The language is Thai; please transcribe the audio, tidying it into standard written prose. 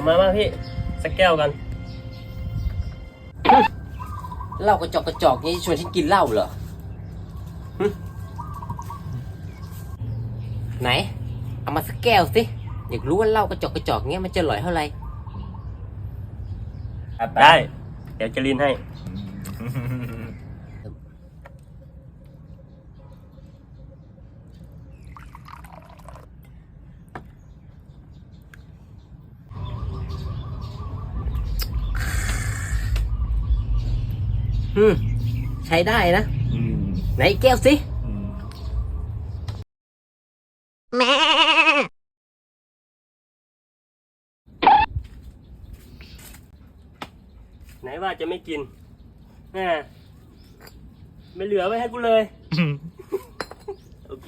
มาพี่สักแก้วกันเหล้ากระจอกนี่ชวนฉันกินเหล้าเหรอไหนเอามาสักแก้วสิอยากรู้ว่าเหล้ากระจอกเงี้ยมันจะอร่อยเท่าไหร่ได้เดี๋ยวจะลินให้ใช้ได้นะไหนแก้วสิแม่ไหนว่าจะไม่กินแม่ไม่เหลือไว้ให้กูเลย โอเค